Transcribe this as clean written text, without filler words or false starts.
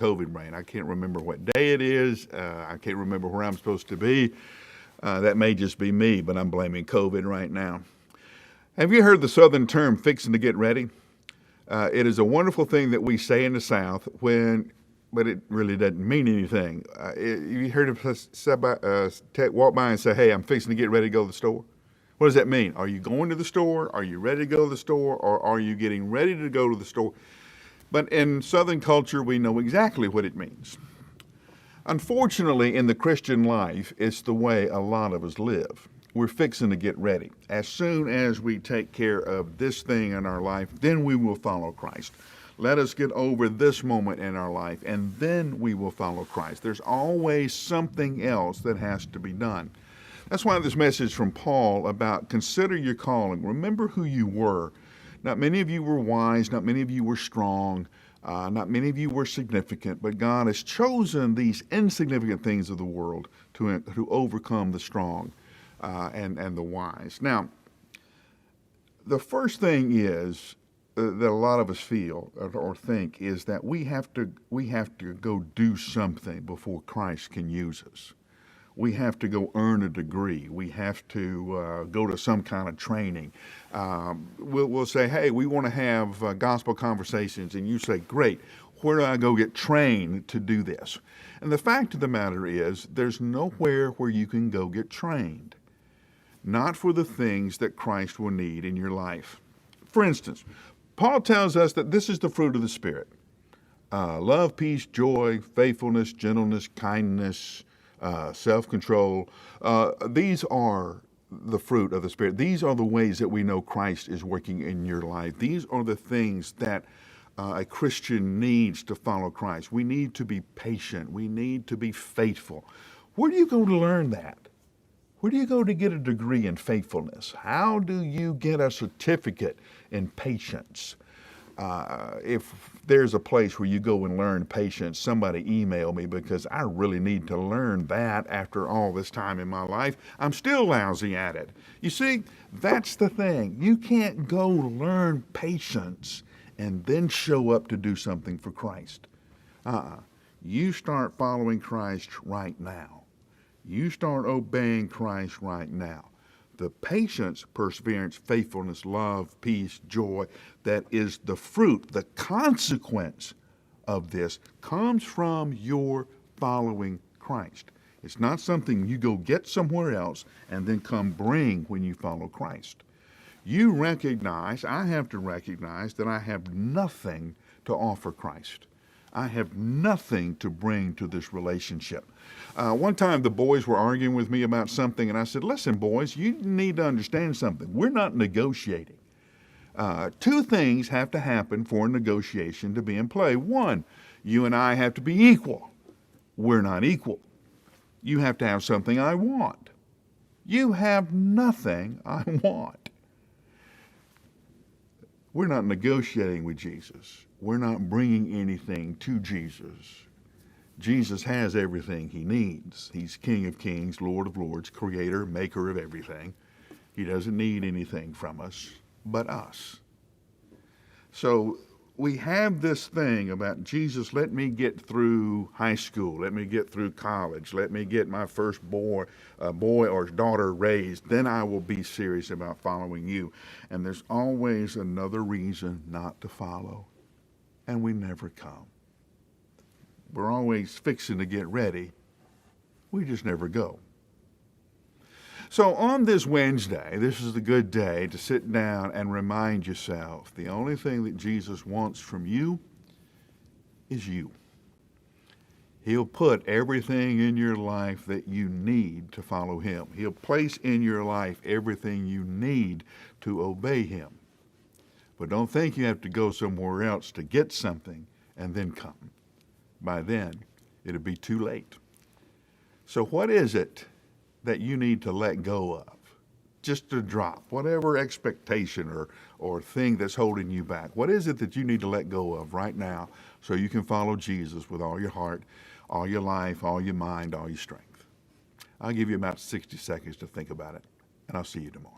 COVID brain. I can't remember what day it is. I can't remember where I'm supposed to be. That may just be me, but I'm blaming COVID right now. Have you heard the Southern term, fixing to get ready? It is a wonderful thing that we say in the South but it really doesn't mean anything. You heard of walk by and say, hey, I'm fixing to get ready to go to the store? What does that mean? Are you going to the store? Are you ready to go to the store? Or are you getting ready to go to the store? But in Southern culture, we know exactly what it means. Unfortunately, in the Christian life, it's the way a lot of us live. We're fixing to get ready. As soon as we take care of this thing in our life, then we will follow Christ. Let us get over this moment in our life, and then we will follow Christ. There's always something else that has to be done. That's why this message from Paul about consider your calling. Remember who you were. Not many of you were wise. Not many of you were strong. Not many of you were significant. But God has chosen these insignificant things of the world to overcome the strong and the wise. Now, the first thing is that a lot of us feel or think is that we have to go do something before Christ can use us. We have to go earn a degree. We have to go to some kind of training. We'll say, hey, we want to have gospel conversations, and you say, great, where do I go get trained to do this? And the fact of the matter is, there's nowhere where you can go get trained, not for the things that Christ will need in your life. For instance, Paul tells us that this is the fruit of the Spirit. Love, peace, joy, faithfulness, gentleness, kindness, self-control. These are the fruit of the Spirit. These are the ways that we know Christ is working in your life. These are the things that a Christian needs to follow Christ. We need to be patient. We need to be faithful. Where do you go to learn that? Where do you go to get a degree in faithfulness? How do you get a certificate in patience? If there's a place where you go and learn patience, somebody email me, because I really need to learn that after all this time in my life. I'm still lousy at it. You see, that's the thing. You can't go learn patience and then show up to do something for Christ. You start following Christ right now. You start obeying Christ right now. The patience, perseverance, faithfulness, love, peace, joy, that is the fruit, the consequence of this comes from your following Christ. It's not something you go get somewhere else and then come bring when you follow Christ. You recognize, I have to recognize that I have nothing to offer Christ. I have nothing to bring to this relationship. One time the boys were arguing with me about something, and I said, listen, boys, you need to understand something. We're not negotiating. Two things have to happen for a negotiation to be in play. One, you and I have to be equal. We're not equal. You have to have something I want. You have nothing I want. We're not negotiating with Jesus. We're not bringing anything to Jesus. Jesus has everything he needs. He's King of Kings, Lord of Lords, creator, maker of everything. He doesn't need anything from us but us. So we have this thing about Jesus, let me get through high school, let me get through college, let me get my first boy or daughter raised, then I will be serious about following you. And there's always another reason not to follow, and we never come. We're always fixing to get ready. We just never go. So on this Wednesday, this is a good day to sit down and remind yourself the only thing that Jesus wants from you is you. He'll put everything in your life that you need to follow him. He'll place in your life everything you need to obey him. But don't think you have to go somewhere else to get something and then come. By then, it'll be too late. So what is it that you need to let go of? Just to drop whatever expectation or thing that's holding you back. What is it that you need to let go of right now so you can follow Jesus with all your heart, all your life, all your mind, all your strength? I'll give you about 60 seconds to think about it, and I'll see you tomorrow.